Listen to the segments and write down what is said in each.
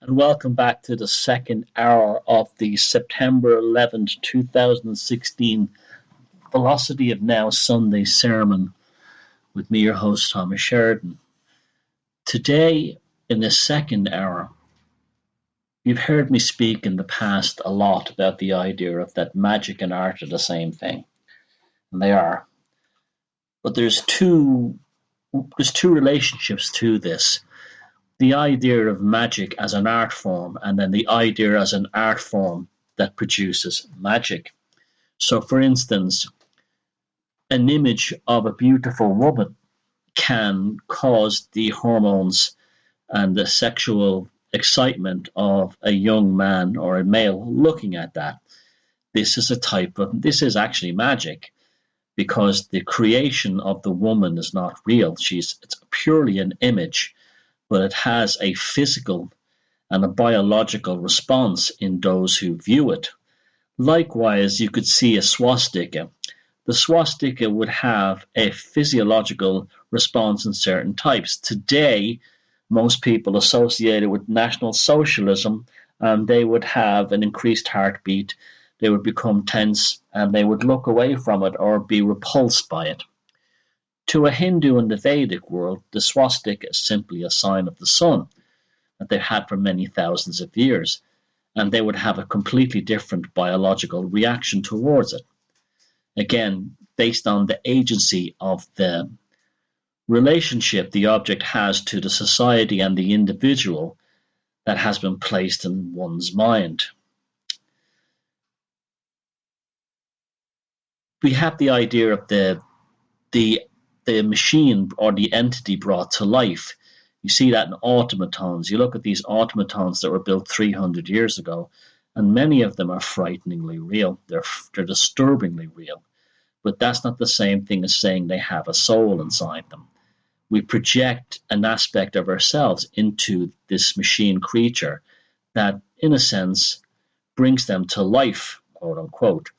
and welcome back to the second hour of the September 11th, 2016 Philosophy of Now Sunday sermon with me, your host, Thomas Sheridan. Today, in the second hour, you've heard me speak in the past a lot about the idea of that magic and art are the same thing, and they are. But there's two relationships to this. The idea of magic as an art form, and then the idea as an art form that produces magic. So, for instance, an image of a beautiful woman can cause the hormones and the sexual excitement of a young man or a male looking at that. This is actually magic, because the creation of the woman is not real. It's purely an image, but it has a physical and a biological response in those who view it. Likewise, you could see a swastika. The swastika would have a physiological response in certain types. Today, most people associate it with National Socialism, and they would have an increased heartbeat, they would become tense, and they would look away from it or be repulsed by it. To a Hindu in the Vedic world, the swastika is simply a sign of the sun that they've had for many thousands of years, and they would have a completely different biological reaction towards it. Again, based on the agency of the relationship the object has to the society and the individual that has been placed in one's mind. We have the idea of the machine or the entity brought to life. You see that in automatons. You look at these automatons that were built 300 years ago, and many of them are frighteningly real. They're disturbingly real. But that's not the same thing as saying they have a soul inside them. We project an aspect of ourselves into this machine creature that, in a sense, brings them to life, quote unquote.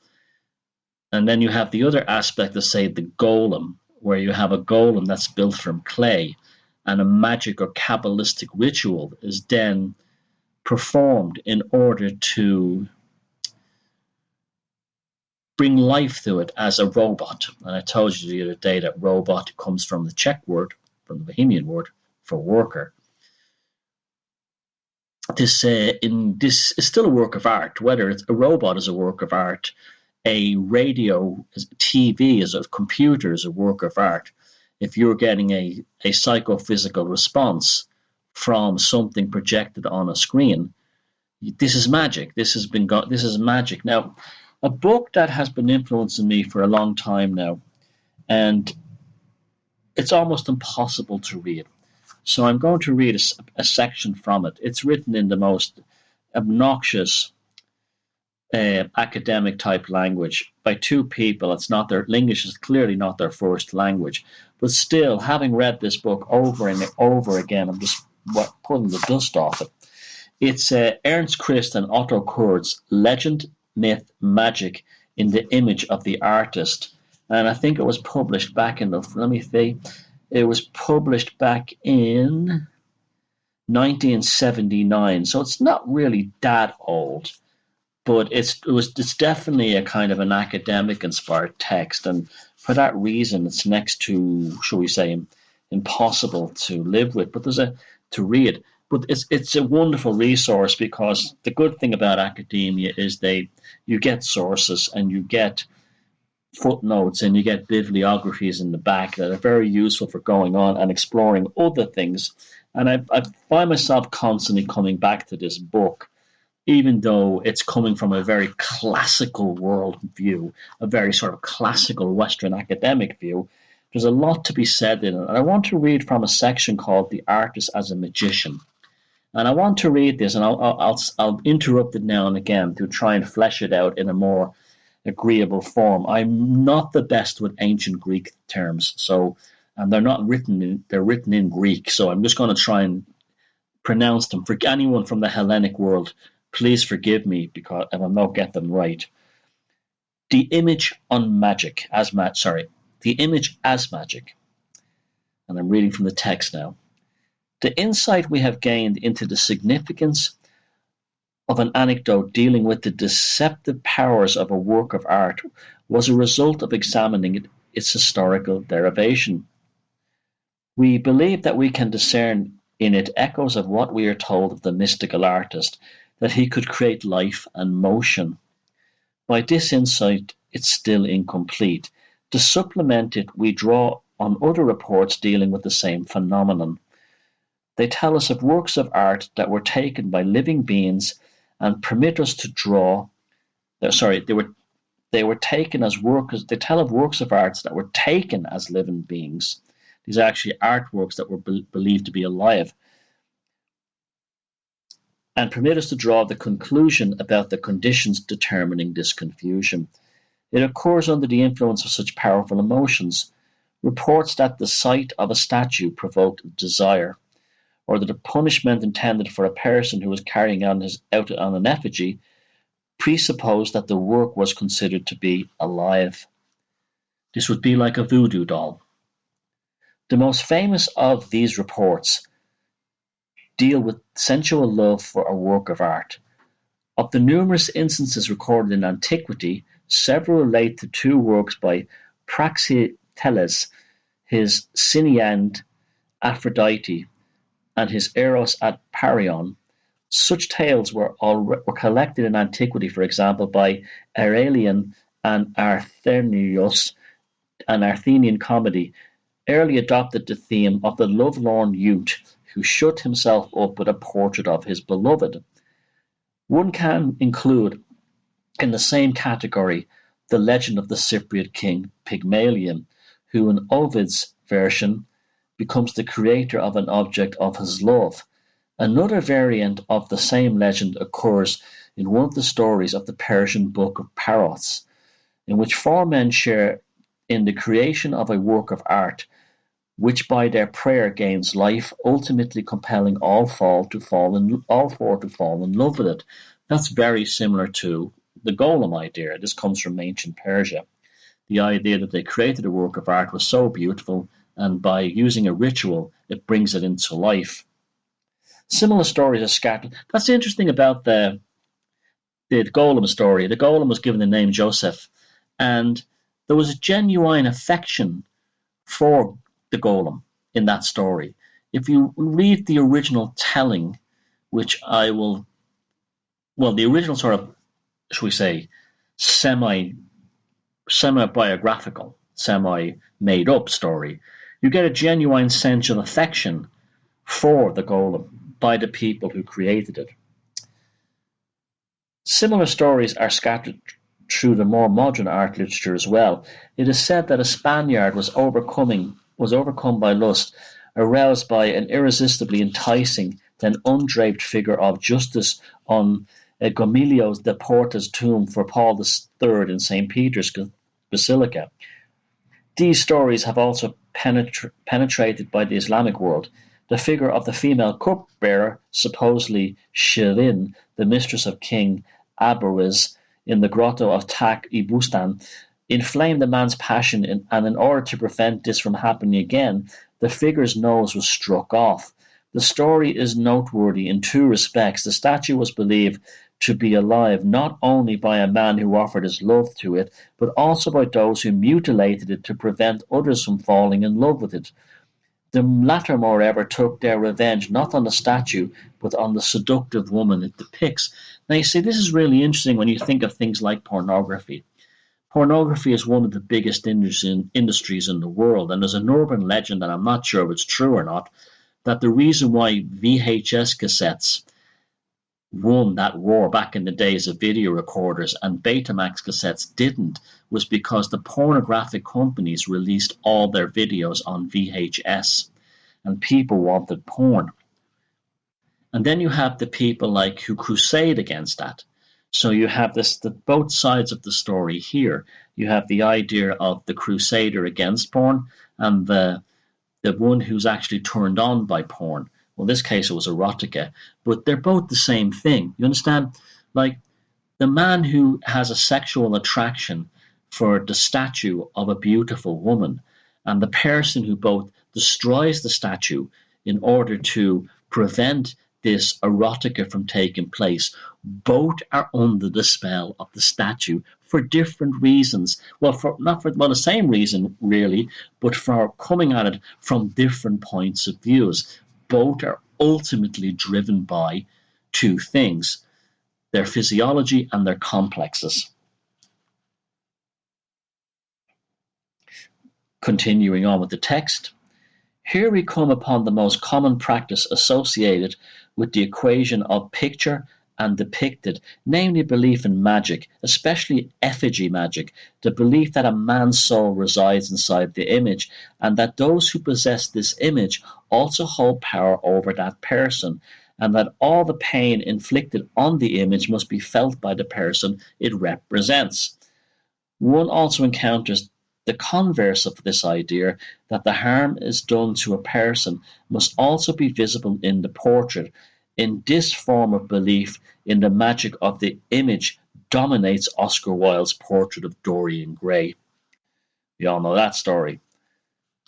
And then you have the other aspect of, say, the golem, where you have a golem that's built from clay, and a magic or Kabbalistic ritual is then performed in order to bring life to it as a robot. And I told you the other day that robot comes from the Czech word, from the Bohemian word for worker. This is still a work of art, whether it's a robot is a work of art, a radio, TV is a computer is a work of art. If you're getting a psychophysical response from something projected on a screen, this is magic. This is magic. Now, a book that has been influencing me for a long time now, and it's almost impossible to read. So I'm going to read a section from it. It's written in the most obnoxious academic type language by two people. It's not their English is clearly not their first language, but still, having read this book over and over again, I'm just pulling the dust off it. It's Ernst Christ and Otto Kurd's Legend, Myth, Magic in the Image of the Artist, and I think it was published back in it was published back in 1979, so it's not really that old. But it's definitely a kind of an academic inspired text, and for that reason it's next to, shall we say, impossible to live with, but to read. But it's a wonderful resource, because the good thing about academia is you get sources and you get footnotes and you get bibliographies in the back that are very useful for going on and exploring other things. And I find myself constantly coming back to this book, even though it's coming from a very classical world view, a very sort of classical Western academic view. There's a lot to be said in it. And I want to read from a section called The Artist as a Magician. And I want to read this, and I'll interrupt it now and again to try and flesh it out in a more agreeable form. I'm not the best with ancient Greek terms, and they're written in Greek, so I'm just going to try and pronounce them. For anyone from the Hellenic world, please forgive me if I don't get them right. The image as magic. And I'm reading from the text now. The insight we have gained into the significance of an anecdote dealing with the deceptive powers of a work of art was a result of examining its historical derivation. We believe that we can discern in it echoes of what we are told of the mystical artist, that he could create life and motion. By this insight, it's still incomplete. To supplement it, we draw on other reports dealing with the same phenomenon. They tell us of works of art that were taken by living beings and permit us to draw. They were taken as works. They tell of works of art that were taken as living beings. These are actually artworks that were believed to be alive, and permit us to draw the conclusion about the conditions determining this confusion. It occurs under the influence of such powerful emotions. Reports that the sight of a statue provoked desire, or that a punishment intended for a person who was carrying out on an effigy presupposed that the work was considered to be alive. This would be like a voodoo doll. The most famous of these reports deal with sensual love for a work of art. Of the numerous instances recorded in antiquity, several relate to two works by Praxiteles, his Cynead Aphrodite, and his Eros at Parion. Such tales were collected in antiquity, for example, by Aurelian and Arthenius. An Athenian comedy early adopted the theme of the lovelorn youth who shut himself up with a portrait of his beloved. One can include in the same category the legend of the Cypriot king Pygmalion, who in Ovid's version becomes the creator of an object of his love. Another variant of the same legend occurs in one of the stories of the Persian Book of Parrots, in which four men share in the creation of a work of art, which by their prayer gains life, ultimately compelling all four to fall in love with it. That's very similar to the golem idea. This comes from ancient Persia. The idea that they created a work of art was so beautiful, and by using a ritual, it brings it into life. Similar stories are scattered. That's interesting about the golem story. The golem was given the name Joseph, and there was a genuine affection for the golem in that story. If you read the original telling, which I will, the original sort of, shall we say, semi-biographical, semi-made-up story, you get a genuine sense of affection for the golem by the people who created it. Similar stories are scattered through the more modern art literature as well. It is said that a Spaniard was overcome by lust, aroused by an irresistibly enticing, then undraped figure of Justice on Gomilio de Porta's tomb for Paul III in St. Peter's Basilica. These stories have also penetrated by the Islamic world. The figure of the female cupbearer, supposedly Sheridan, the mistress of King Abaris in the grotto of Tak-i-Bustan, inflamed the man's passion, and in order to prevent this from happening again, the figure's nose was struck off. The story is noteworthy in two respects. The statue was believed to be alive not only by a man who offered his love to it, but also by those who mutilated it to prevent others from falling in love with it. The latter, moreover, took their revenge not on the statue, but on the seductive woman it depicts. Now, you see, this is really interesting when you think of things like pornography. Pornography is one of the biggest industries in the world, and there's an urban legend, and I'm not sure if it's true or not, that the reason why VHS cassettes won that war back in the days of video recorders and Betamax cassettes didn't was because the pornographic companies released all their videos on VHS and people wanted porn. And then you have the people like who crusade against that. So you have both sides of the story here. You have the idea of the crusader against porn and the one who's actually turned on by porn. Well, in this case, it was erotica, but they're both the same thing. You understand? Like the man who has a sexual attraction for the statue of a beautiful woman and the person who both destroys the statue in order to prevent this erotica from taking place. Both are under the spell of the statue for different reasons. Well, not for the same reason really, but for coming at it from different points of views. Both are ultimately driven by two things: their physiology and their complexes. Continuing on with the text, here we come upon the most common practice associated with the equation of picture and depicted, namely belief in magic, especially effigy magic, the belief that a man's soul resides inside the image, and that those who possess this image also hold power over that person, and that all the pain inflicted on the image must be felt by the person it represents. One also encounters the converse of this idea, that the harm is done to a person must also be visible in the portrait. In this form of belief in the magic of the image dominates Oscar Wilde's portrait of Dorian Gray. We all know that story.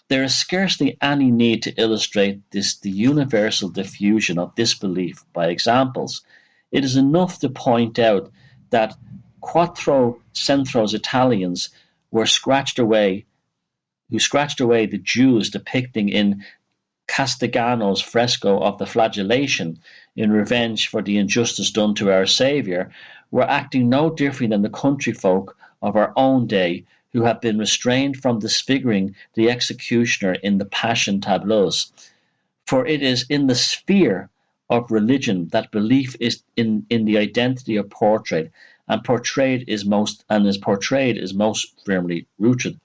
There is scarcely any need to illustrate the universal diffusion of this belief by examples. It is enough to point out that Quattrocentros Italians who scratched away the Jews depicting in Castigliano's fresco of the flagellation in revenge for the injustice done to our Saviour, were acting no different than the country folk of our own day who have been restrained from disfiguring the executioner in the Passion tableaus. For it is in the sphere of religion that belief is in the identity of portrait, and is portrayed is most firmly rooted.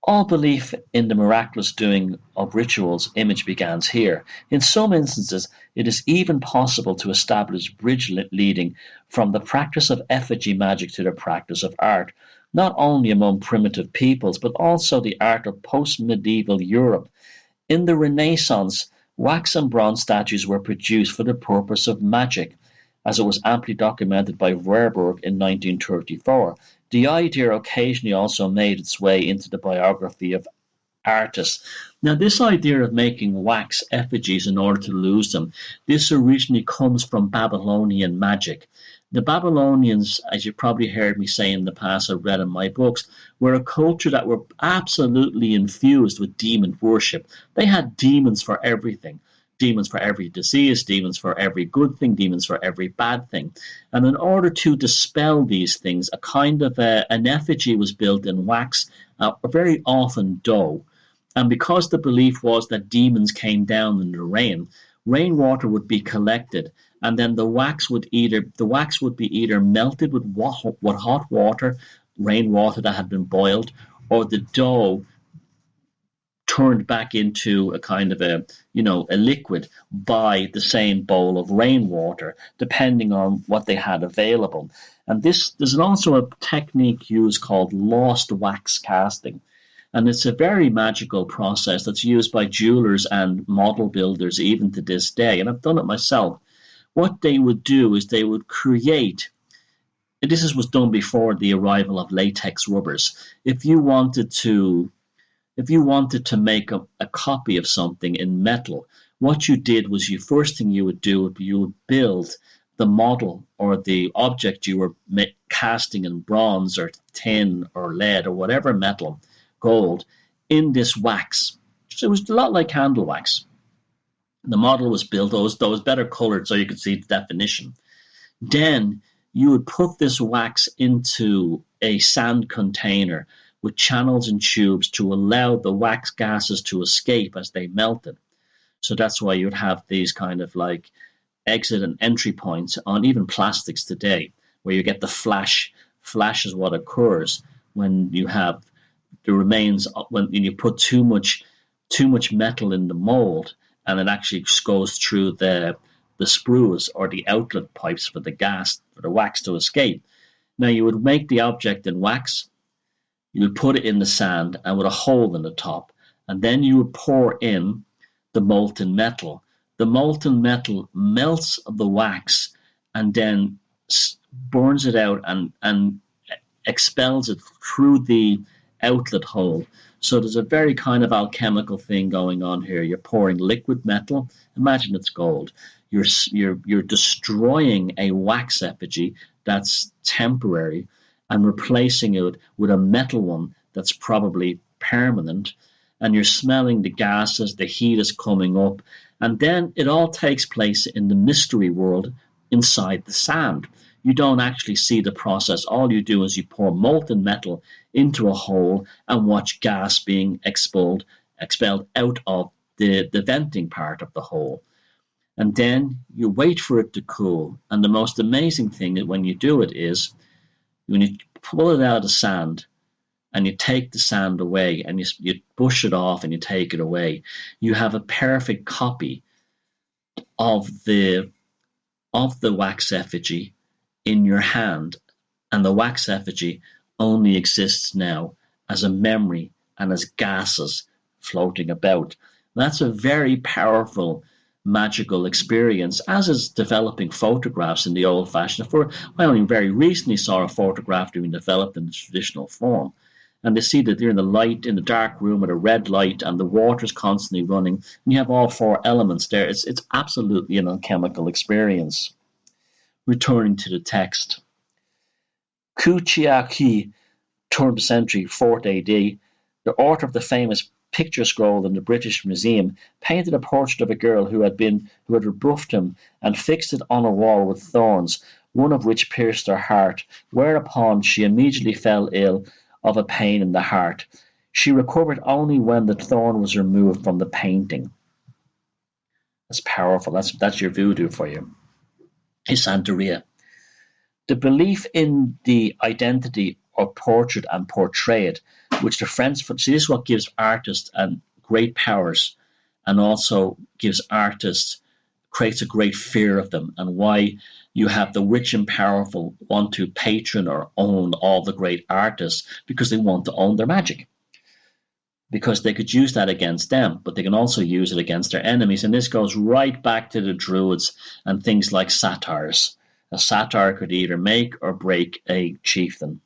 All belief in the miraculous doing of rituals image begins here. In some instances, it is even possible to establish bridge leading from the practice of effigy magic to the practice of art, not only among primitive peoples, but also the art of post-medieval Europe. In the Renaissance, wax and bronze statues were produced for the purpose of magic, as it was amply documented by Verberg in 1934. The idea occasionally also made its way into the biography of artists. Now, this idea of making wax effigies in order to lose them, this originally comes from Babylonian magic. The Babylonians, as you probably heard me say in the past, I've read in my books, were a culture that were absolutely infused with demon worship. They had demons for everything. Demons for every disease, demons for every good thing, demons for every bad thing. And in order to dispel these things, a kind of an effigy was built in wax, very often dough. And because the belief was that demons came down in the rainwater would be collected, and then the wax would be either melted with hot water, rainwater that had been boiled, or the dough turned back into a kind of a liquid by the same bowl of rainwater, depending on what they had available. And there's also a technique used called lost wax casting. And it's a very magical process that's used by jewelers and model builders even to this day. And I've done it myself. What they would do is they would create, was done before the arrival of latex rubbers. If you wanted to make a copy of something in metal, what you did was you would build the model or the object you were casting in bronze or tin or lead or whatever metal, gold, in this wax. So it was a lot like candle wax. The model was built, those better colored so you could see the definition. Then you would put this wax into a sand container with channels and tubes to allow the wax gases to escape as they melted. So that's why you'd have these kind of like exit and entry points on even plastics today, where you get the flash. Flash is what occurs when you have the remains, when you put too much metal in the mold, and it actually goes through the sprues or the outlet pipes for the wax to escape. Now you would make the object in wax. You would put it in the sand and with a hole in the top, and then you would pour in the molten metal. The molten metal melts the wax and then burns it out and expels it through the outlet hole. So there's a very kind of alchemical thing going on here. You're pouring liquid metal. Imagine it's gold. You're destroying a wax effigy that's temporary and replacing it with a metal one that's probably permanent. And you're smelling the gases, the heat is coming up. And then it all takes place in the mystery world inside the sand. You don't actually see the process. All you do is you pour molten metal into a hole and watch gas being expelled out of the venting part of the hole. And then you wait for it to cool. And the most amazing thing when you do it is when you pull it out of the sand and you take the sand away and you push it off and you take it away, you have a perfect copy of the wax effigy in your hand, and the wax effigy only exists now as a memory and as gases floating about. That's a very powerful magical experience, as is developing photographs in the old-fashioned. I only very recently saw a photograph being developed in the traditional form, and they see that they're in the light, in the dark room with a red light, and the water's constantly running, and you have all four elements there. It's absolutely an alchemical experience. Returning to the text. Kuchiaki, turn century, 4th AD, the author of the famous picture scroll in the British Museum, painted a portrait of a girl who had rebuffed him and fixed it on a wall with thorns, one of which pierced her heart, whereupon she immediately fell ill of a pain in the heart. She recovered only when the thorn was removed from the painting. That's powerful. That's your voodoo for you. Santeria. The belief in the identity of portrait and portrayed, which the French, see, this is what gives artists and great powers, and also gives artists, creates a great fear of them, and why you have the rich and powerful want to patron or own all the great artists, because they want to own their magic. Because they could use that against them, but they can also use it against their enemies. And this goes right back to the Druids and things like satires. A satyr could either make or break a chieftain.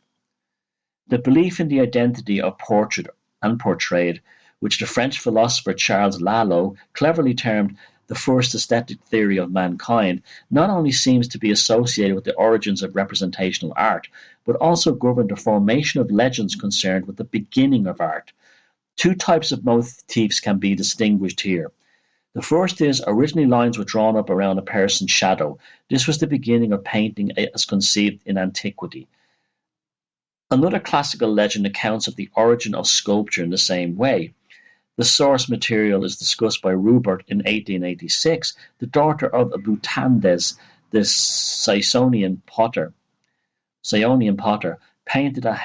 The belief in the identity of portrait and portrayed, which the French philosopher Charles Lalo cleverly termed the first aesthetic theory of mankind, not only seems to be associated with the origins of representational art, but also governed the formation of legends concerned with the beginning of art. Two types of motifs can be distinguished here. The first is originally lines were drawn up around a person's shadow. This was the beginning of painting as conceived in antiquity. Another classical legend accounts of the origin of sculpture in the same way. The source material is discussed by Rubert in 1886, the daughter of Abutandes, the Sionian potter, painted a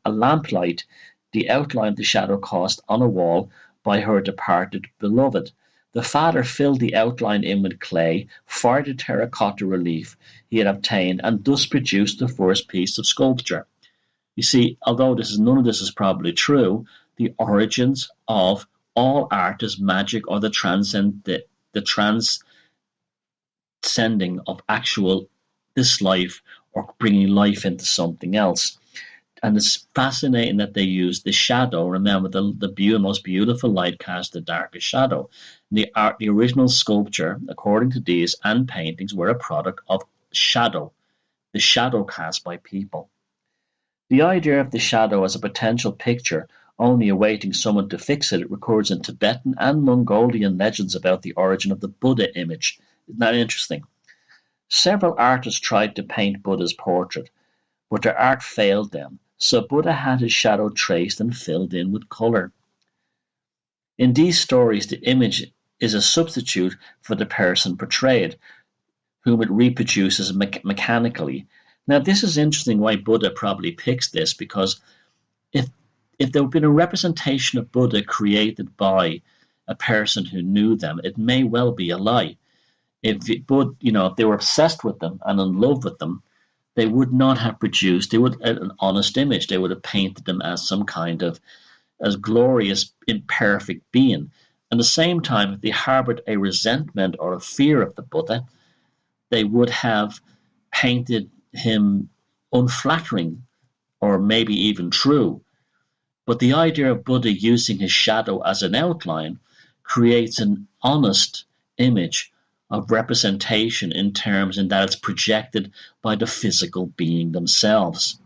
lamplight, the outline of the shadow cast on a wall by her departed beloved. The father filled the outline in with clay, fired a terracotta relief he had obtained, and thus produced the first piece of sculpture. You see, although none of this is probably true, the origins of all art is magic, or the transcending of actual this life, or bringing life into something else. And it's fascinating that they use the shadow. Remember, the most beautiful light casts the darkest shadow. The original sculpture, according to these, and paintings were a product of shadow, the shadow cast by people. The idea of the shadow as a potential picture, only awaiting someone to fix it, records in Tibetan and Mongolian legends about the origin of the Buddha image. Isn't that interesting? Several artists tried to paint Buddha's portrait, but their art failed them. So Buddha had his shadow traced and filled in with color. In these stories, the image is a substitute for the person portrayed, whom it reproduces mechanically. Now, this is interesting why Buddha probably picks this, because if there had been a representation of Buddha created by a person who knew them, it may well be a lie. If they were obsessed with them and in love with them, they would not have produced an honest image. They would have painted them as some kind of as glorious, imperfect being. At the same time, if they harbored a resentment or a fear of the Buddha, they would have painted him unflattering or maybe even true. But the idea of Buddha using his shadow as an outline creates an honest image of representation in terms in that it's projected by the physical being themselves.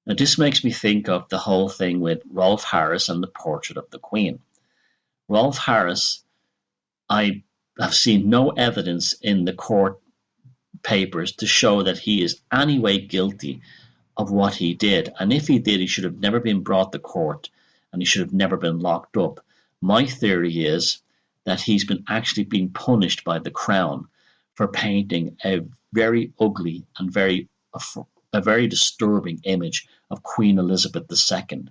Now, this makes me think of the whole thing with Rolf Harris and the portrait of the Queen. Rolf Harris, I have seen no evidence in the court papers to show that he is anyway guilty of what he did. And if he did, he should have never been brought to court and he should have never been locked up. My theory is that he's been actually being punished by the Crown for painting a very ugly and a very disturbing image of Queen Elizabeth II.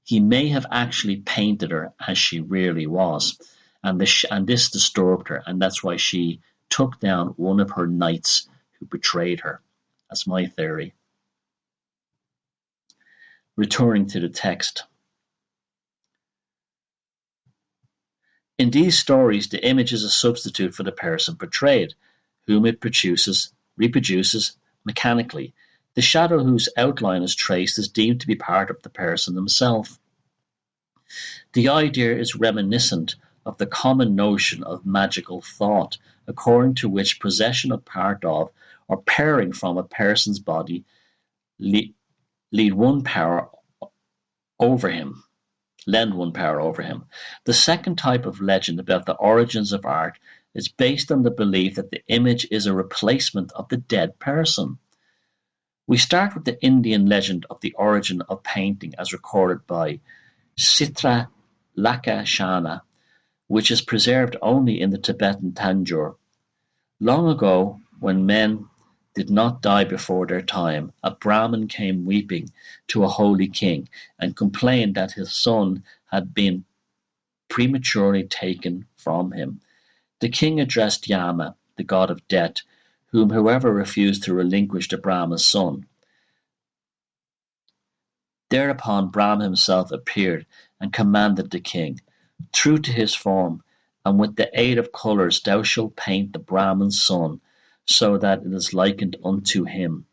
He may have actually painted her as she really was, and this disturbed her, and that's why she took down one of her knights who betrayed her. That's my theory. Returning to the text. In these stories, the image is a substitute for the person portrayed, whom it reproduces mechanically. The shadow whose outline is traced is deemed to be part of the person himself. The idea is reminiscent of the common notion of magical thought, according to which possession of part of or pairing from a person's body lead one power over him. Lend one power over him. The second type of legend about the origins of art is based on the belief that the image is a replacement of the dead person. We start with the Indian legend of the origin of painting as recorded by Chitra Lakshana, which is preserved only in the Tibetan Tanjore. Long ago, when men did not die before their time, a Brahmin came weeping to a holy king and complained that his son had been prematurely taken from him. The king addressed Yama, the god of death, whom whoever refused to relinquish the Brahma's son. Thereupon Brahma himself appeared and commanded the king, true to his form, and with the aid of colours thou shalt paint the Brahman's son, so that it is likened unto him.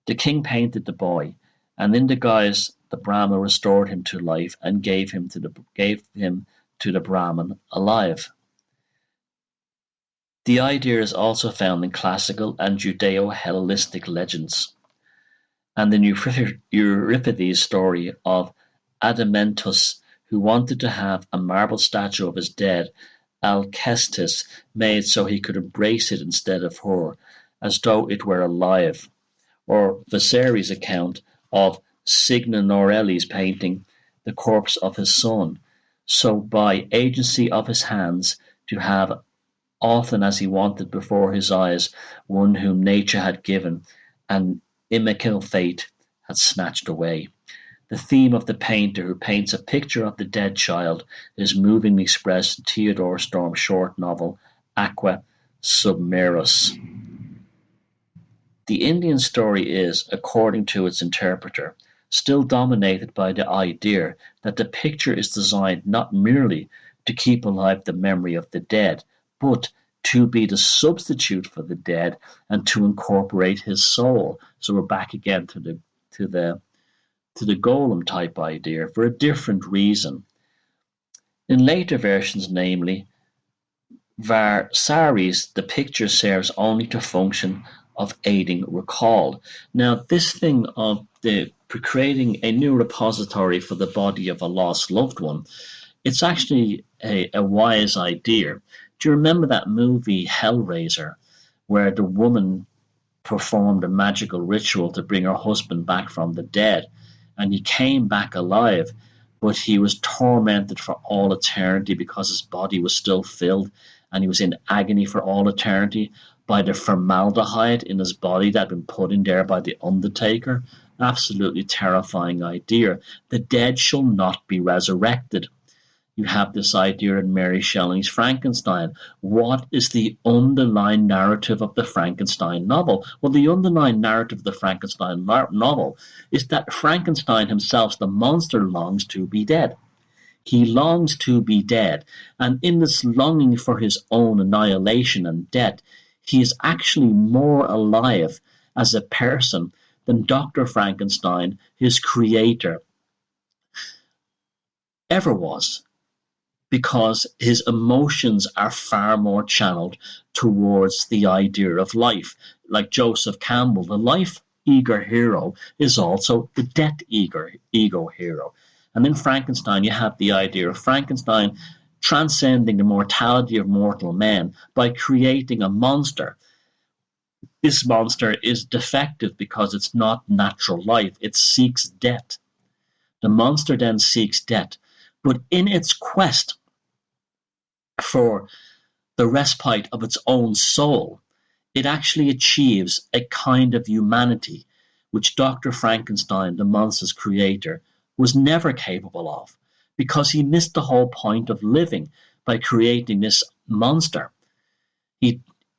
The king painted the boy, and in the guise the Brahma restored him to life and gave him to the Brahman alive. The idea is also found in classical and Judeo-Hellenistic legends, and the Euripides story of Admetus, who wanted to have a marble statue of his dead Alcestis made so he could embrace it instead of her, as though it were alive, or Vasari's account of Signorelli's painting the corpse of his son, so by agency of his hands to have often as he wanted before his eyes one whom nature had given and inimical fate had snatched away. The theme of the painter who paints a picture of the dead child is movingly expressed in Theodore Storm's short novel Aqua Submerus. The Indian story is, according to its interpreter, still dominated by the idea that the picture is designed not merely to keep alive the memory of the dead, but to be the substitute for the dead and to incorporate his soul. So we're back again to the golem type idea for a different reason. In later versions, namely Vasari's, the picture serves only to function of aiding recall. Now, this thing of creating a new repository for the body of a lost loved one, it's actually a wise idea. Do you remember that movie Hellraiser, where the woman performed a magical ritual to bring her husband back from the dead, and he came back alive, but he was tormented for all eternity because his body was still filled, and he was in agony for all eternity by the formaldehyde in his body that had been put in there by the Undertaker? Absolutely terrifying idea. The dead shall not be resurrected. You have this idea in Mary Shelley's Frankenstein. What is the underlying narrative of the Frankenstein novel? Well, the underlying narrative of the Frankenstein novel is that Frankenstein himself, the monster, longs to be dead. He longs to be dead, and in this longing for his own annihilation and death, he is actually more alive as a person than Dr. Frankenstein, his creator. ever was, because his emotions are far more channeled towards the idea of life. Like Joseph Campbell, the life-eager hero is also the death-eager ego hero. And in Frankenstein, you have the idea of Frankenstein transcending the mortality of mortal men by creating a monster. This monster is defective because it's not natural life. It seeks death. The monster then seeks death. But in its quest for the respite of its own soul, it actually achieves a kind of humanity which Dr. Frankenstein, the monster's creator, was never capable of, because he missed the whole point of living by creating this monster.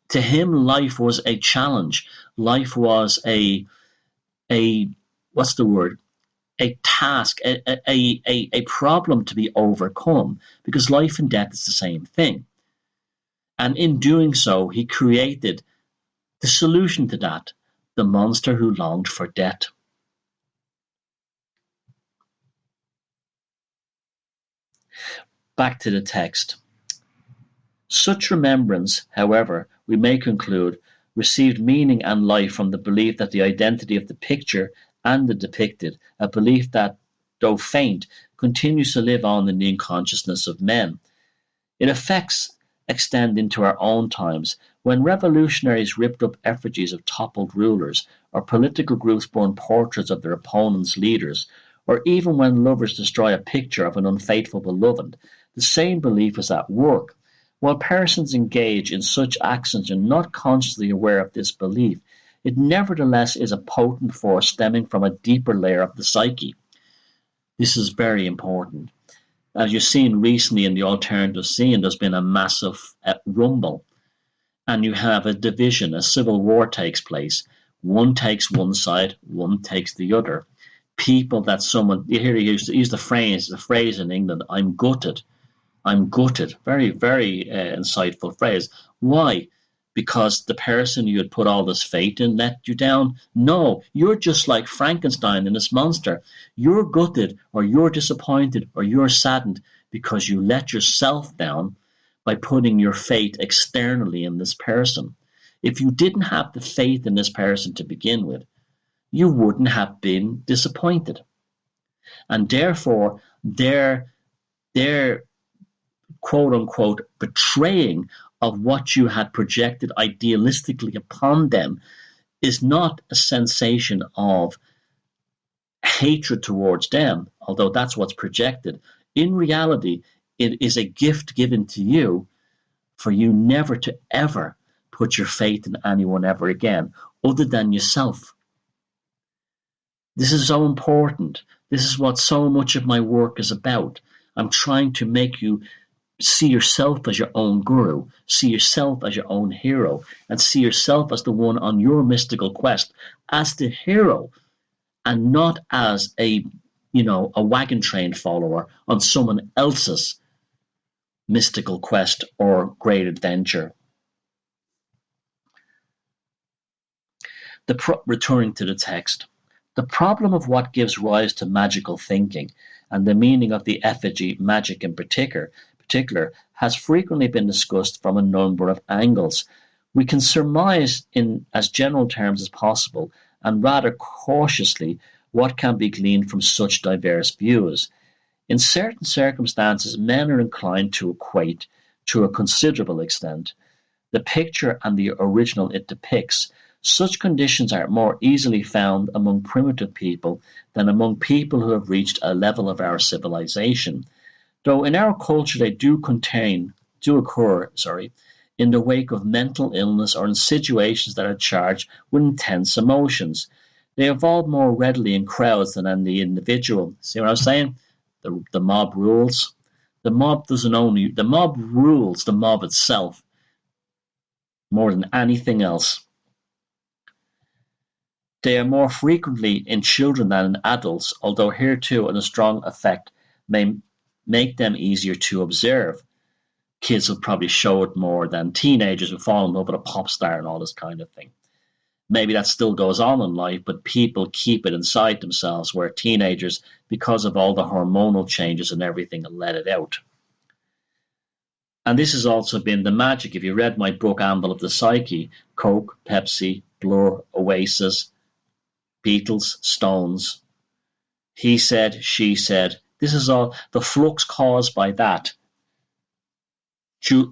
To him, life was a challenge. Life was a what's the word? A task, a problem to be overcome, because life and death is the same thing. And in doing so, he created the solution to that, the monster who longed for death. Back to the text. Such remembrance, however, we may conclude, received meaning and life from the belief that the identity of the picture and the depicted, a belief that, though faint, continues to live on in the unconsciousness of men. Its effects extend into our own times, when revolutionaries ripped up effigies of toppled rulers, or political groups burned portraits of their opponents' leaders, or even when lovers destroy a picture of an unfaithful beloved. The same belief is at work. While persons engage in such actions and not consciously aware of this belief, it nevertheless is a potent force stemming from a deeper layer of the psyche. This is very important. As you've seen recently in the alternative scene, there's been a massive rumble, and you have a division, a civil war takes place. One takes one side, one takes the other. People that someone, you hear use the phrase in England, I'm gutted. I'm gutted. Very, very insightful phrase. Why? Because the person you had put all this faith in let you down? No, you're just like Frankenstein and this monster. You're gutted, or you're disappointed, or you're saddened because you let yourself down by putting your faith externally in this person. If you didn't have the faith in this person to begin with, you wouldn't have been disappointed. And therefore, their quote-unquote betraying of what you had projected idealistically upon them is not a sensation of hatred towards them, although that's what's projected. In reality, it is a gift given to you for you never to ever put your faith in anyone ever again, other than yourself. This is so important. This is what so much of my work is about. I'm trying to make you see yourself as your own guru, see yourself as your own hero, and see yourself as the one on your mystical quest, as the hero, and not as a wagon train follower on someone else's mystical quest or great adventure. Returning to the text, the problem of what gives rise to magical thinking and the meaning of the effigy, magic in particular, has frequently been discussed from a number of angles. We can surmise in as general terms as possible, and rather cautiously, what can be gleaned from such diverse views. In certain circumstances, men are inclined to equate, to a considerable extent, the picture and the original it depicts. Such conditions are more easily found among primitive people than among people who have reached a level of our civilization. Though in our culture they do occur in the wake of mental illness or in situations that are charged with intense emotions. They evolve more readily in crowds than in the individual. See what I'm saying? The mob rules. The mob rules the mob itself more than anything else. They are more frequently in children than in adults, although here too a strong effect may make them easier to observe. Kids will probably show it more than teenagers who fall in love with a pop star and all this kind of thing. Maybe that still goes on in life, but people keep it inside themselves, where teenagers, because of all the hormonal changes and everything, let it out. And this has also been the magic. If you read my book, Amble of the Psyche, Coke, Pepsi, Blur, Oasis, Beatles, Stones, he said, she said, this is all the flux caused by that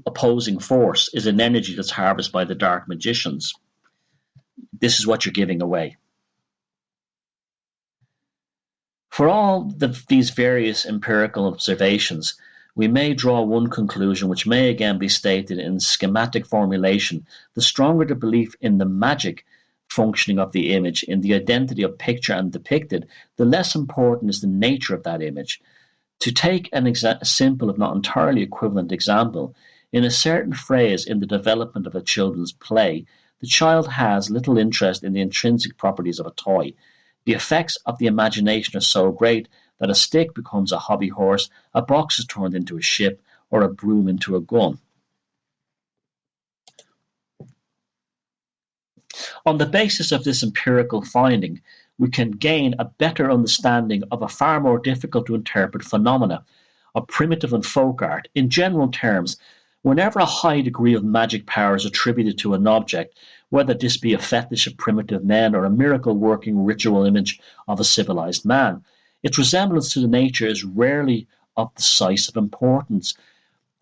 opposing force is an energy that's harvested by the dark magicians. This is what you're giving away. For all these various empirical observations, we may draw one conclusion, which may again be stated in schematic formulation. The stronger the belief in the magic functioning of the image, in the identity of picture and depicted, the less important is the nature of that image. To take a simple, if not entirely equivalent example, in a certain phrase in the development of a children's play, the child has little interest in the intrinsic properties of a toy. The effects of the imagination are so great that a stick becomes a hobby horse, a box is turned into a ship, or a broom into a gun. On the basis of this empirical finding, we can gain a better understanding of a far more difficult to interpret phenomena of primitive and folk art. In general terms, whenever a high degree of magic power is attributed to an object, whether this be a fetish of primitive men or a miracle-working ritual image of a civilized man, its resemblance to the nature is rarely of decisive importance.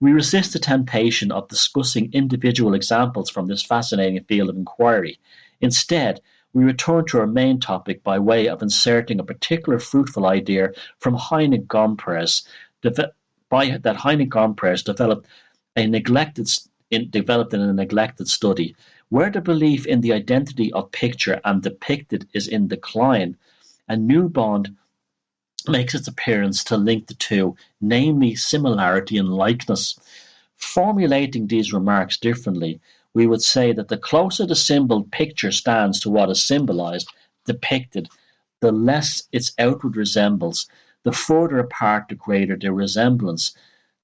We resist the temptation of discussing individual examples from this fascinating field of inquiry. Instead, we return to our main topic by way of inserting a particular fruitful idea from Heine Gomperz. Heine Gomperz developed in a neglected study, where the belief in the identity of picture and depicted is in decline. A new bond makes its appearance to link the two, namely similarity and likeness. Formulating these remarks differently, we would say that the closer the symbol picture stands to what is symbolized, depicted, the less its outward resembles, the further apart the greater the resemblance.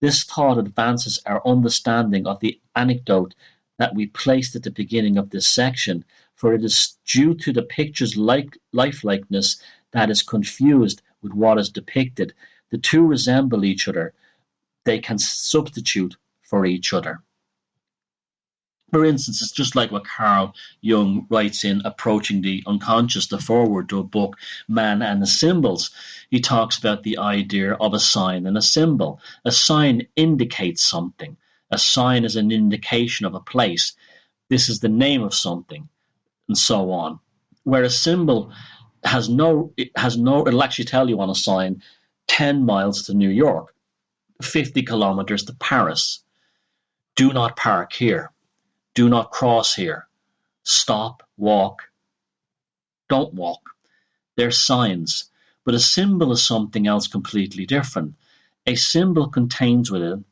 This thought advances our understanding of the anecdote that we placed at the beginning of this section, for it is due to the picture's lifelikeness that is confused with what is depicted. The two resemble each other. They can substitute for each other. For instance, it's just like what Carl Jung writes in Approaching the Unconscious, the foreword to a book, Man and the Symbols. He talks about the idea of a sign and a symbol. A sign indicates something. A sign is an indication of a place. This is the name of something, and so on. Where a symbol it'll actually tell you on a sign 10 miles to New York, 50 kilometers to Paris. Do not park here. Do not cross here. Stop, walk. Don't walk. They're signs. But a symbol is something else completely different. A symbol contains within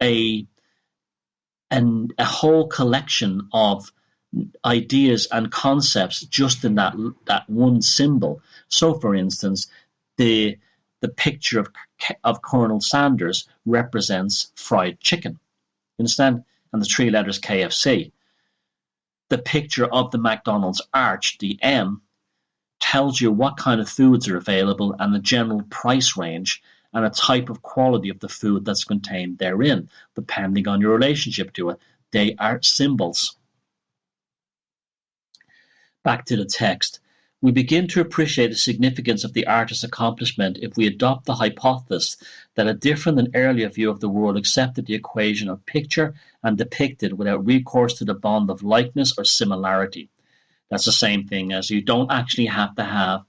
a whole collection of ideas and concepts just in that one symbol. So, for instance, the picture of Colonel Sanders represents fried chicken. You understand? And the three letters KFC. The picture of the McDonald's arch, the M, tells you what kind of foods are available and the general price range and a type of quality of the food that's contained therein, depending on your relationship to it. They are symbols. Back to the text. We begin to appreciate the significance of the artist's accomplishment if we adopt the hypothesis that a different and earlier view of the world accepted the equation of picture and depicted without recourse to the bond of likeness or similarity. That's the same thing as you don't actually have to have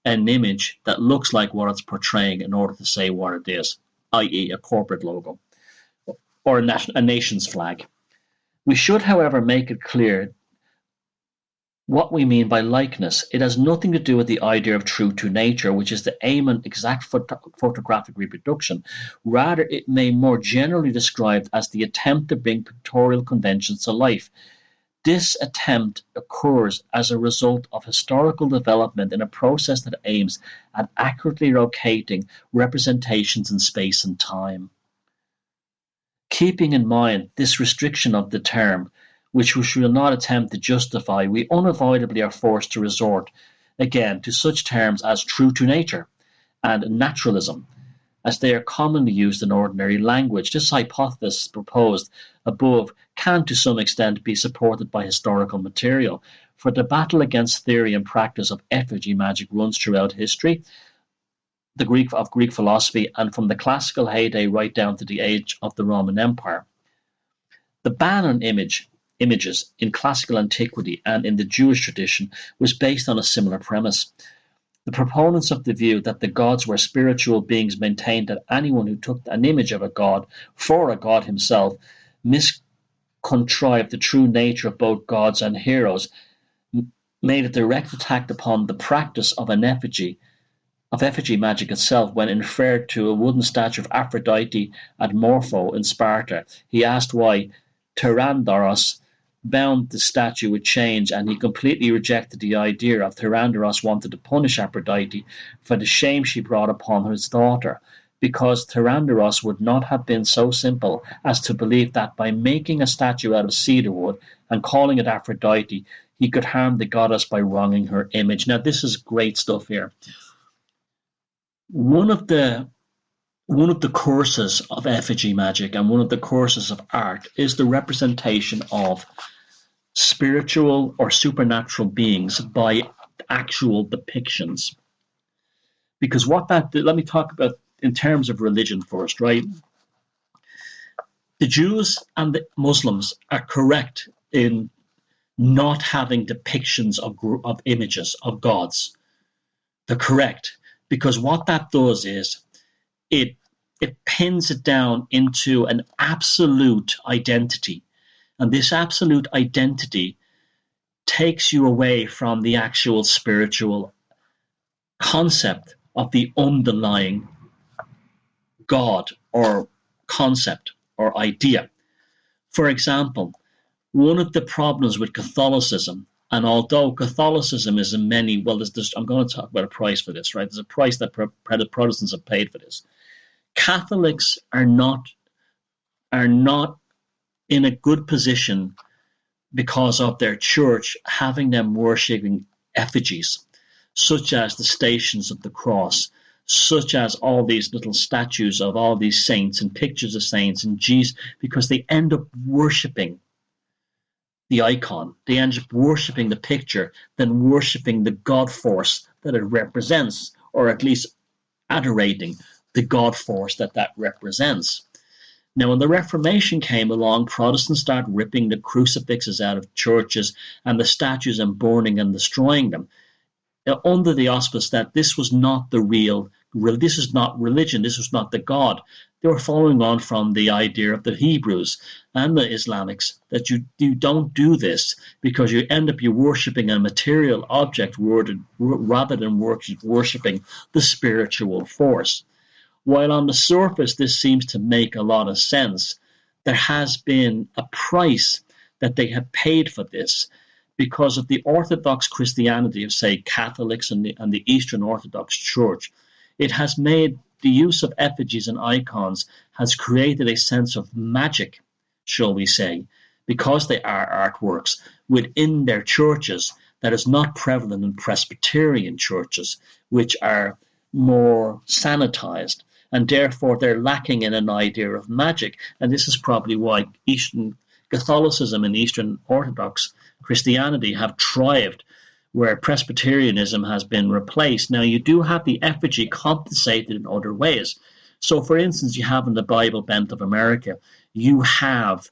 an image that looks like what it's portraying in order to say what it is, i.e. a corporate logo or a nation's flag. We should, however, make it clear what we mean by likeness. It has nothing to do with the idea of true to nature, which is the aim and exact photographic reproduction. Rather, it may more generally be described as the attempt to bring pictorial conventions to life. This attempt occurs as a result of historical development in a process that aims at accurately locating representations in space and time. Keeping in mind this restriction of the term, which we shall not attempt to justify, we unavoidably are forced to resort again to such terms as true to nature and naturalism, as they are commonly used in ordinary language. This hypothesis proposed above can to some extent be supported by historical material, for the battle against theory and practice of effigy magic runs throughout history, Greek philosophy, and from the classical heyday right down to the age of the Roman Empire. The ban on images in classical antiquity and in the Jewish tradition was based on a similar premise. The proponents of the view that the gods were spiritual beings maintained that anyone who took an image of a god for a god himself miscontrived the true nature of both gods and heroes, made a direct attack upon the practice of effigy magic itself when inferred to a wooden statue of Aphrodite at Morpho in Sparta. He asked why Tyrandaros bound the statue with chains, and he completely rejected the idea of Tyrandaros wanted to punish Aphrodite for the shame she brought upon his daughter, because Tyrandaros would not have been so simple as to believe that by making a statue out of cedar wood and calling it Aphrodite, he could harm the goddess by wronging her image. Now, this is great stuff here. One of the courses of effigy magic and one of the courses of art is the representation of spiritual or supernatural beings by actual depictions. Because let me talk about in terms of religion first, right? The Jews and the Muslims are correct in not having depictions of images of gods. They're correct. Because what that does is it pins it down into an absolute identity. And this absolute identity takes you away from the actual spiritual concept of the underlying God or concept or idea. For example, one of the problems with Catholicism, and although Catholicism is in many, I'm going to talk about a price for this, right? There's a price that Protestants have paid for this. Catholics are not in a good position because of their church having them worshipping effigies, such as the Stations of the Cross, such as all these little statues of all these saints and pictures of saints and Jesus, because they end up worshipping the icon. They end up worshipping the picture, then worshipping the God force that it represents, or at least adorating the God force that represents. Now, when the Reformation came along, Protestants started ripping the crucifixes out of churches and the statues and burning and destroying them, under the auspice that this was not this is not religion, this was not the God. They were following on from the idea of the Hebrews and the Islamics, that you don't do this because you end up worshipping a material object rather than worshipping the spiritual force. While on the surface this seems to make a lot of sense, there has been a price that they have paid for this because of the Orthodox Christianity of, say, Catholics and the Eastern Orthodox Church. It has made the use of effigies and icons has created a sense of magic, shall we say, because they are artworks within their churches that is not prevalent in Presbyterian churches, which are more sanitized, and therefore they're lacking in an idea of magic. And this is probably why Eastern Catholicism and Eastern Orthodox Christianity have thrived, where Presbyterianism has been replaced. Now, you do have the effigy compensated in other ways. So, for instance, you have in the Bible Belt of America, you have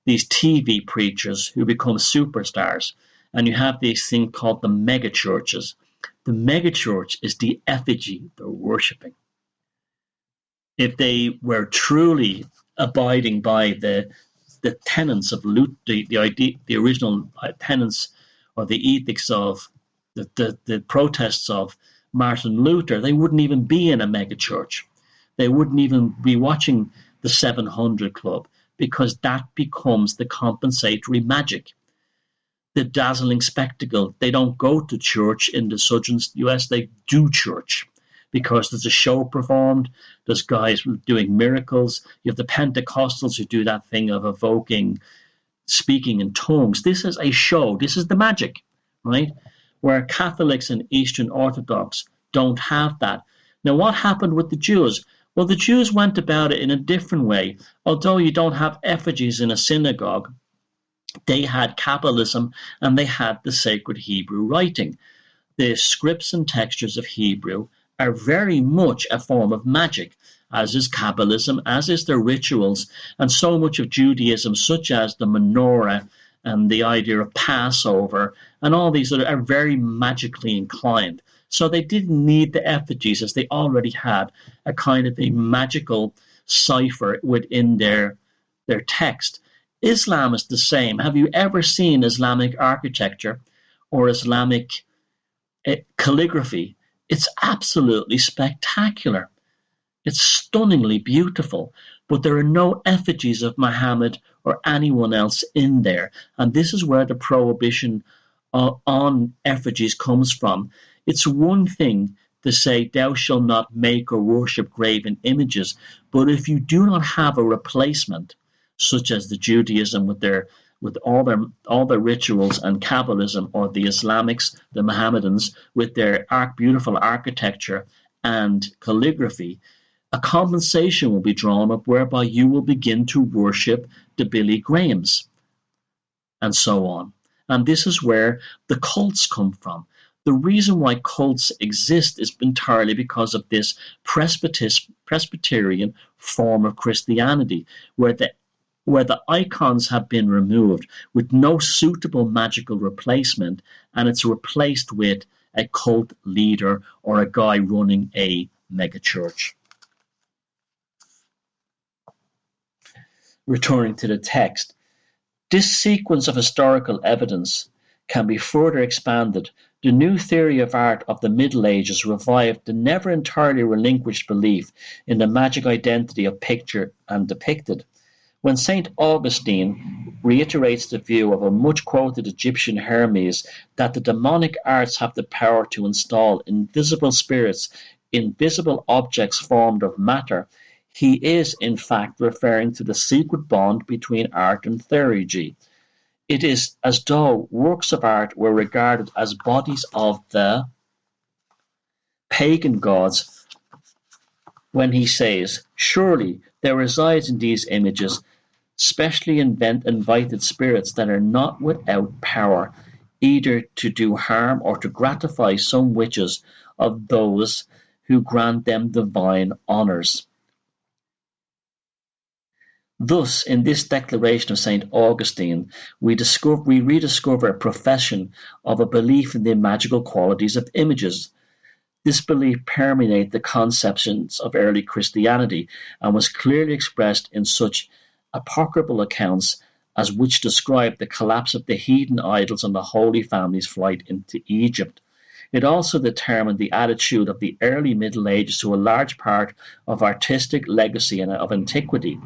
these TV preachers who become superstars, and you have this thing called the megachurches. The megachurch is the effigy they're worshipping. If they were truly abiding by the tenets of the original tenets or the ethics of the protests of Martin Luther, they wouldn't even be in a megachurch. They wouldn't even be watching the 700 Club, because that becomes the compensatory magic, the dazzling spectacle. They don't go to church in the southern US, they do church, because there's a show performed, there's guys doing miracles. You have the Pentecostals who do that thing of evoking speaking in tongues. This is a show. This is the magic, right? Where Catholics and Eastern Orthodox don't have that. Now, what happened with the Jews? Well, the Jews went about it in a different way. Although you don't have effigies in a synagogue, they had Kabbalism and they had the sacred Hebrew writing. The scripts and textures of Hebrew are very much a form of magic, as is Kabbalism, as is their rituals, and so much of Judaism, such as the menorah and the idea of Passover, and all these are very magically inclined. So they didn't need the effigies, as they already had a kind of a magical cipher within their text. Islam is the same. Have you ever seen Islamic architecture or Islamic calligraphy? It's absolutely spectacular. It's stunningly beautiful, but there are no effigies of Muhammad or anyone else in there. And this is where the prohibition on effigies comes from. It's one thing to say, thou shalt not make or worship graven images, but if you do not have a replacement, such as the Judaism with all their rituals, and Kabbalism, or the Islamics, the Mohammedans, with their beautiful architecture and calligraphy, a compensation will be drawn up whereby you will begin to worship the Billy Grahams, and so on. And this is where the cults come from. The reason why cults exist is entirely because of this Presbyterian form of Christianity, where the icons have been removed with no suitable magical replacement, and it's replaced with a cult leader or a guy running a megachurch. Returning to the text, this sequence of historical evidence can be further expanded. The new theory of art of the Middle Ages revived the never entirely relinquished belief in the magic identity of picture and depicted. When St. Augustine reiterates the view of a much-quoted Egyptian Hermes that the demonic arts have the power to install invisible spirits in visible objects formed of matter, he is, in fact, referring to the secret bond between art and theurgy. It is as though works of art were regarded as bodies of the pagan gods when he says, surely there resides in these images specially invited spirits that are not without power, either to do harm or to gratify some wishes of those who grant them divine honours. Thus, in this declaration of St. Augustine, we rediscover a profession of a belief in the magical qualities of images. This belief permeated the conceptions of early Christianity and was clearly expressed in such apocryphal accounts as which describe the collapse of the heathen idols and the Holy Family's flight into Egypt. It also determined the attitude of the early Middle Ages to a large part of artistic legacy and of antiquity.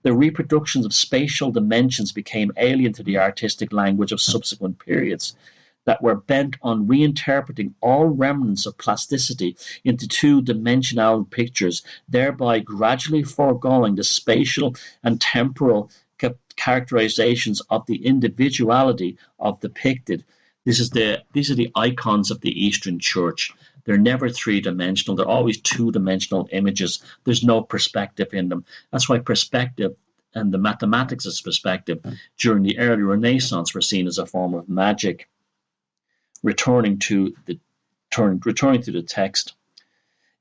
The reproductions of spatial dimensions became alien to the artistic language of subsequent periods that were bent on reinterpreting all remnants of plasticity into two-dimensional pictures, thereby gradually foregoing the spatial and temporal characterizations of the individuality of depicted. These are the icons of the Eastern Church. They're never three-dimensional. They're always two-dimensional images. There's no perspective in them. That's why perspective and the mathematics of perspective during the early Renaissance were seen as a form of magic. Returning to the text.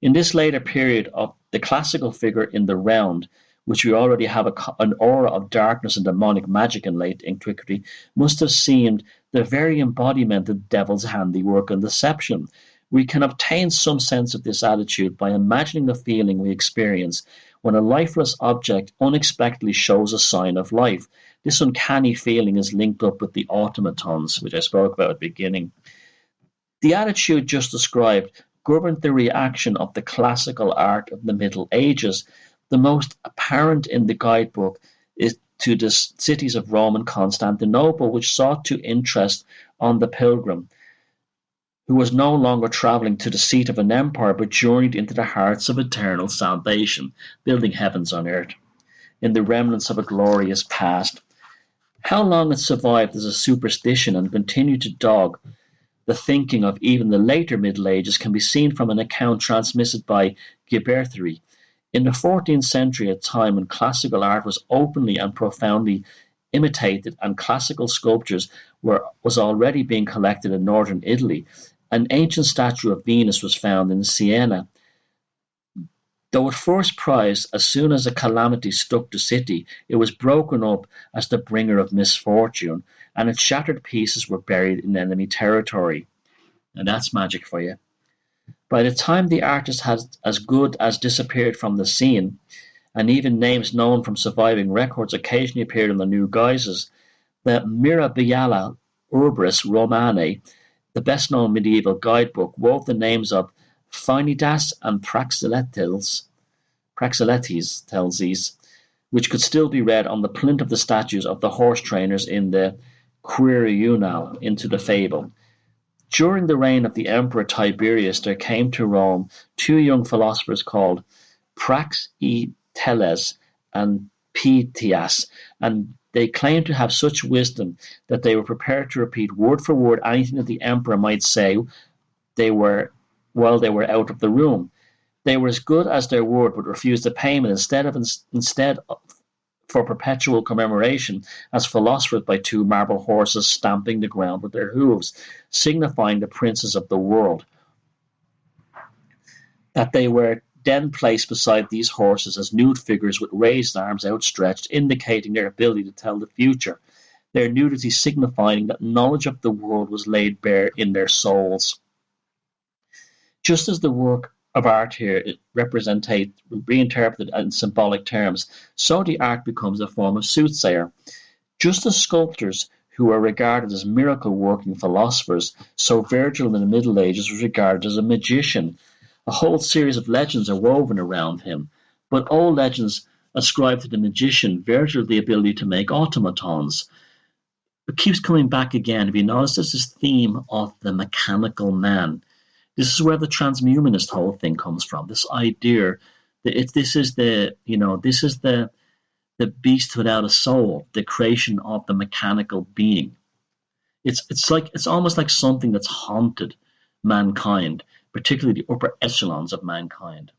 In this later period of the classical figure in the round, which we already have an aura of darkness and demonic magic in late antiquity, must have seemed the very embodiment of the devil's handiwork and deception. We can obtain some sense of this attitude by imagining the feeling we experience when a lifeless object unexpectedly shows a sign of life. This uncanny feeling is linked up with the automatons, which I spoke about at the beginning. The attitude just described governed the reaction of the classical art of the Middle Ages. The most apparent in the guidebook is to the cities of Rome and Constantinople, which sought to interest on the pilgrim, who was no longer travelling to the seat of an empire, but journeyed into the hearts of eternal salvation, building heavens on earth, in the remnants of a glorious past. How long it survived as a superstition and continued to dog the thinking of even the later Middle Ages can be seen from an account transmitted by Ghiberti. In the 14th century, a time when classical art was openly and profoundly imitated and classical sculptures was already being collected in northern Italy, an ancient statue of Venus was found in Siena. Though at first prized, as soon as a calamity struck the city, it was broken up as the bringer of misfortune, and its shattered pieces were buried in enemy territory. And that's magic for you. By the time the artist had as good as disappeared from the scene, and even names known from surviving records occasionally appeared under new guises, the Mirabilia Urbis Romanae, the best-known medieval guidebook, wove the names of Phinidas and Praxiteles, which could still be read on the plinth of the statues of the horse trainers in the Quirinal into the fable. During the reign of the Emperor Tiberius, there came to Rome two young philosophers called Praxiteles and Pythias, and they claimed to have such wisdom that they were prepared to repeat word for word anything that the emperor might say while they were out of the room. They were as good as their word, but refused the payment instead for perpetual commemoration as philosophers by two marble horses stamping the ground with their hooves, signifying the princes of the world. That they were then placed beside these horses as nude figures with raised arms outstretched, indicating their ability to tell the future, their nudity signifying that knowledge of the world was laid bare in their souls. Just as the work of art here reinterpreted in symbolic terms, so the art becomes a form of soothsayer. Just as sculptors who were regarded as miracle-working philosophers, so Virgil in the Middle Ages was regarded as a magician. A whole series of legends are woven around him, but all legends ascribe to the magician Virgil the ability to make automatons. It keeps coming back again. If you notice, there's this theme of the mechanical man. This is where the transhumanist whole thing comes from. This idea that this is the beast without a soul, the creation of the mechanical being. It's almost like something that's haunted mankind, particularly the upper echelons of mankind.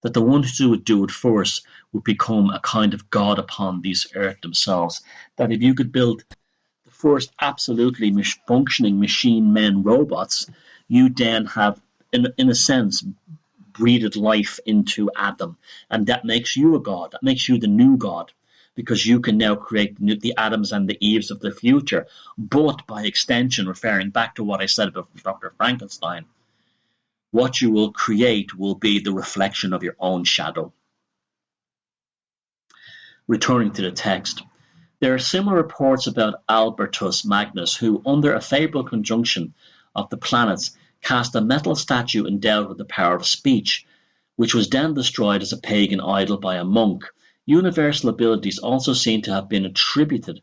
That the ones who would do it first would become a kind of god upon this earth themselves. That if you could build the first absolutely functioning machine men robots, you then have, in a sense, breathed life into Adam. And that makes you a god. That makes you the new god. Because you can now create the Adams and the Eves of the future. But by extension, referring back to what I said about Dr. Frankenstein, what you will create will be the reflection of your own shadow. Returning to the text. There are similar reports about Albertus Magnus, who, under a favorable conjunction of the planets, cast a metal statue endowed with the power of speech, which was then destroyed as a pagan idol by a monk. Universal abilities also seem to have been attributed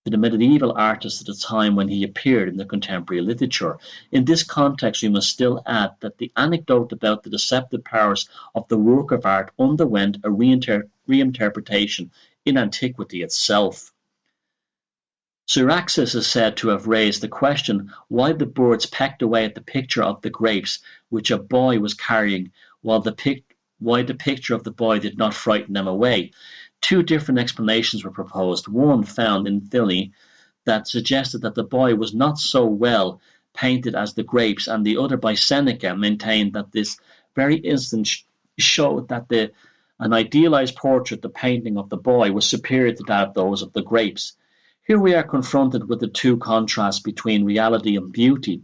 to the medieval artist at the time when he appeared in the contemporary literature. In this context, we must still add that the anecdote about the deceptive powers of the work of art underwent a reinterpretation in antiquity itself. Syraxus is said to have raised the question why the birds pecked away at the picture of the grapes which a boy was carrying, why the picture of the boy did not frighten them away. Two different explanations were proposed. One found in Philly that suggested that the boy was not so well painted as the grapes, and the other by Seneca maintained that this very instance showed that an idealized portrait, the painting of the boy, was superior to that of those of the grapes. Here we are confronted with the two contrasts between reality and beauty,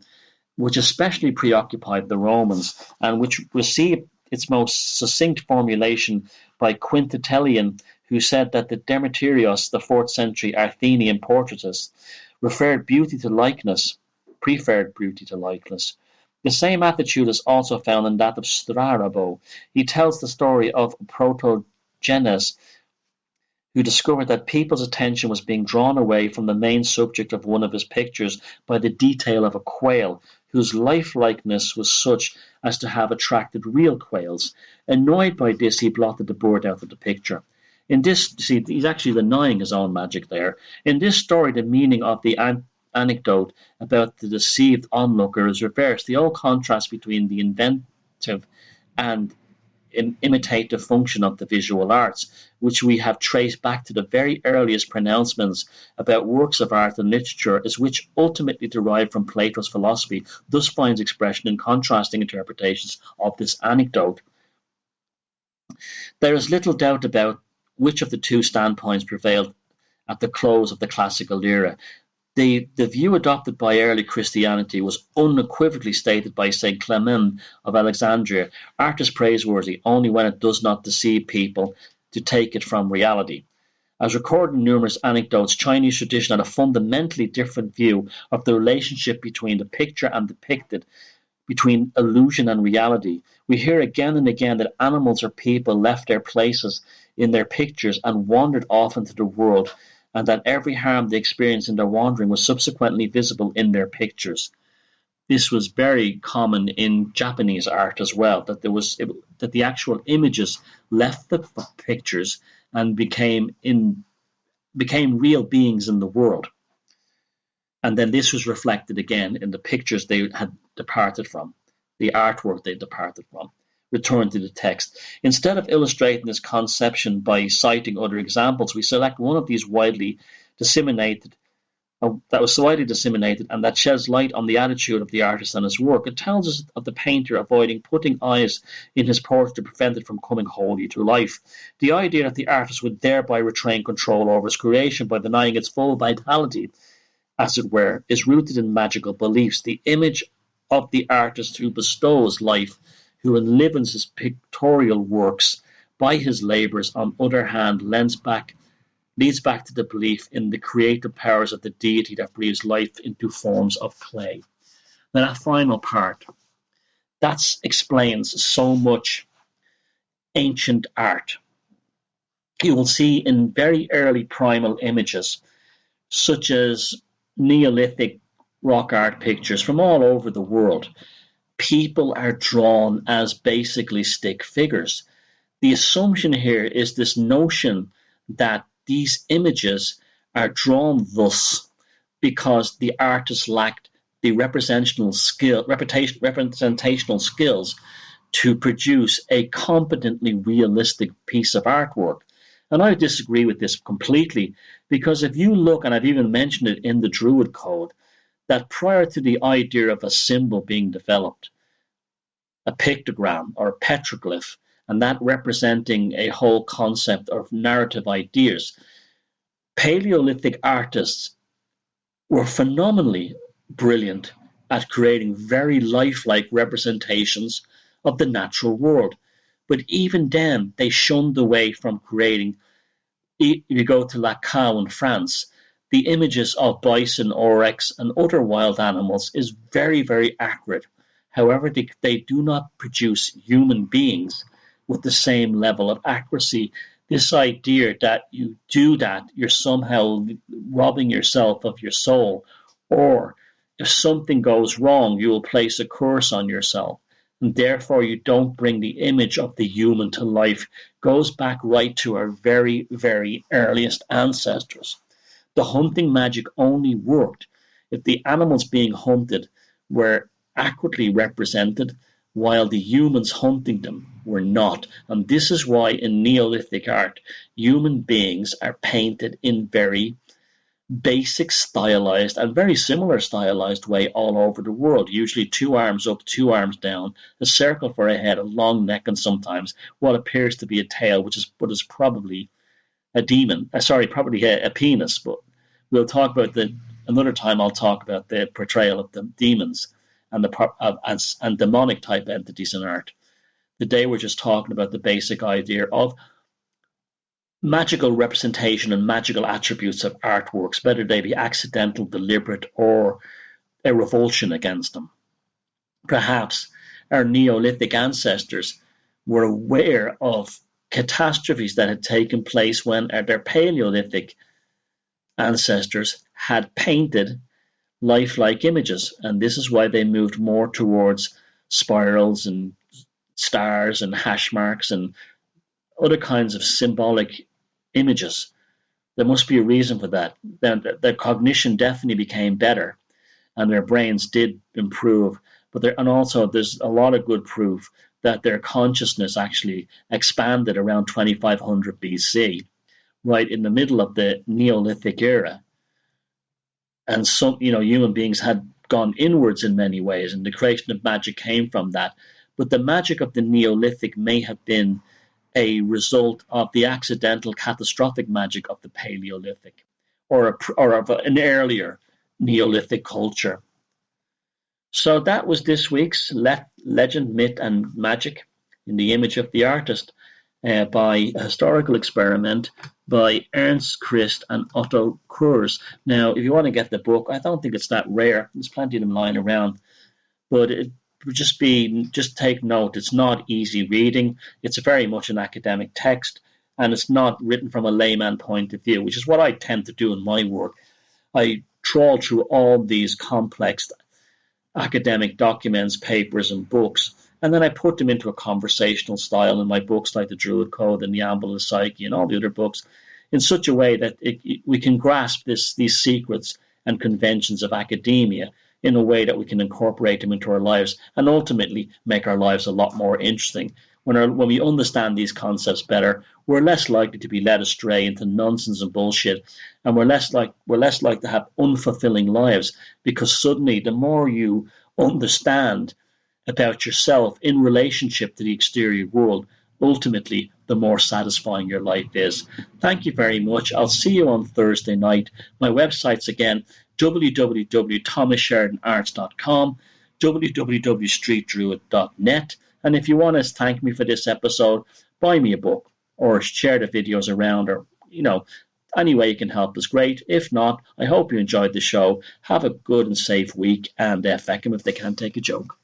which especially preoccupied the Romans, and which received its most succinct formulation by Quintilian, who said that the Demetrios, the 4th century Athenian portraitist, preferred beauty to likeness. The same attitude is also found in that of Strabo. He tells the story of Protogenes, who discovered that people's attention was being drawn away from the main subject of one of his pictures by the detail of a quail, whose lifelikeness was such as to have attracted real quails. Annoyed by this, he blotted the bird out of the picture. In this, see, he's actually denying his own magic there. In this story, the meaning of the anecdote about the deceived onlooker is reversed. The old contrast between the inventive and imitative function of the visual arts, which we have traced back to the very earliest pronouncements about works of art and literature, is which ultimately derived from Plato's philosophy, thus finds expression in contrasting interpretations of this anecdote. There is little doubt about which of the two standpoints prevailed at the close of the classical era. The view adopted by early Christianity was unequivocally stated by St. Clement of Alexandria: art is praiseworthy only when it does not deceive people to take it from reality. As recorded in numerous anecdotes, Chinese tradition had a fundamentally different view of the relationship between the picture and depicted, between illusion and reality. We hear again and again that animals or people left their places in their pictures and wandered off into the world, and that every harm they experienced in their wandering was subsequently visible in their pictures. This was very common in Japanese art as well, that the actual images left the pictures and became real beings in the world. And then this was reflected again in the pictures they had departed from, the artwork they departed from, returned to the text. Instead of illustrating this conception by citing other examples, we select one of these widely disseminated, and that sheds light on the attitude of the artist and his work. It tells us of the painter avoiding putting eyes in his portrait to prevent it from coming wholly to life. The idea that the artist would thereby retain control over his creation by denying its full vitality, as it were, is rooted in magical beliefs. The image of the artist who bestows life, who enlivens his pictorial works by his labours, on the other hand, leads back to the belief in the creative powers of the deity that breathes life into forms of clay. Now, that final part, that explains so much ancient art. You will see in very early primal images, such as Neolithic rock art pictures from all over the world, people are drawn as basically stick figures. The assumption here is this notion that these images are drawn thus because the artist lacked the representational skills to produce a competently realistic piece of artwork. And I disagree with this completely, because if you look, and I've even mentioned it in the Druid Code, that prior to the idea of a symbol being developed, a pictogram or a petroglyph, and that representing a whole concept of narrative ideas, Paleolithic artists were phenomenally brilliant at creating very lifelike representations of the natural world. But even then, they shunned away from creating. If you go to La Cow in France, the images of bison, oryx, and other wild animals is very, very accurate. However, they do not produce human beings with the same level of accuracy. This idea that you do that, you're somehow robbing yourself of your soul, or if something goes wrong, you will place a curse on yourself, and therefore you don't bring the image of the human to life, goes back right to our very, very earliest ancestors. The hunting magic only worked if the animals being hunted were accurately represented, while the humans hunting them were not. And this is why in Neolithic art, human beings are painted in very basic, stylized, and very similar stylized way all over the world. Usually 2 arms up, 2 arms down, a circle for a head, a long neck, and sometimes what appears to be a tail, which is probably a demon. Probably a penis. But we'll talk about another time. I'll talk about the portrayal of the demons and and demonic type entities in art. Today we're just talking about the basic idea of magical representation and magical attributes of artworks, whether they be accidental, deliberate, or a revulsion against them. Perhaps our Neolithic ancestors were aware of catastrophes that had taken place when their Paleolithic ancestors had painted lifelike images, and this is why they moved more towards spirals and stars and hash marks and other kinds of symbolic images. There must be a reason for that. Their cognition definitely became better, and their brains did improve. And also there's a lot of good proof that their consciousness actually expanded around 2500 BC, right in the middle of the Neolithic era. And some, human beings had gone inwards in many ways, and the creation of magic came from that. But the magic of the Neolithic may have been a result of the accidental catastrophic magic of the Paleolithic, or of an earlier Neolithic culture. So that was this week's Legend, Myth, and Magic in the Image of the Artist, by a historical experiment by Ernst Christ and Otto Kurz. Now, if you want to get the book, I don't think it's that rare. There's plenty of them lying around. But it would just take note, it's not easy reading. It's very much an academic text, and it's not written from a layman point of view, which is what I tend to do in my work. I trawl through all these complex academic documents, papers, and books, and then I put them into a conversational style in my books like the Druid Code and the Amble of the Psyche and all the other books, in such a way that we can grasp these secrets and conventions of academia in a way that we can incorporate them into our lives and ultimately make our lives a lot more interesting. When we understand these concepts better, we're less likely to be led astray into nonsense and bullshit, and we're less likely to have unfulfilling lives, because suddenly the more you understand about yourself in relationship to the exterior world, ultimately the more satisfying your life is. Thank you very much. I'll see you on Thursday night. My website's again www.thomassheridanarts.com, www.streetdruid.net. And if you want to thank me for this episode, buy me a book or share the videos around, or any way you can help is great. If not, I hope you enjoyed the show. Have a good and safe week, and feck 'em if they can't take a joke.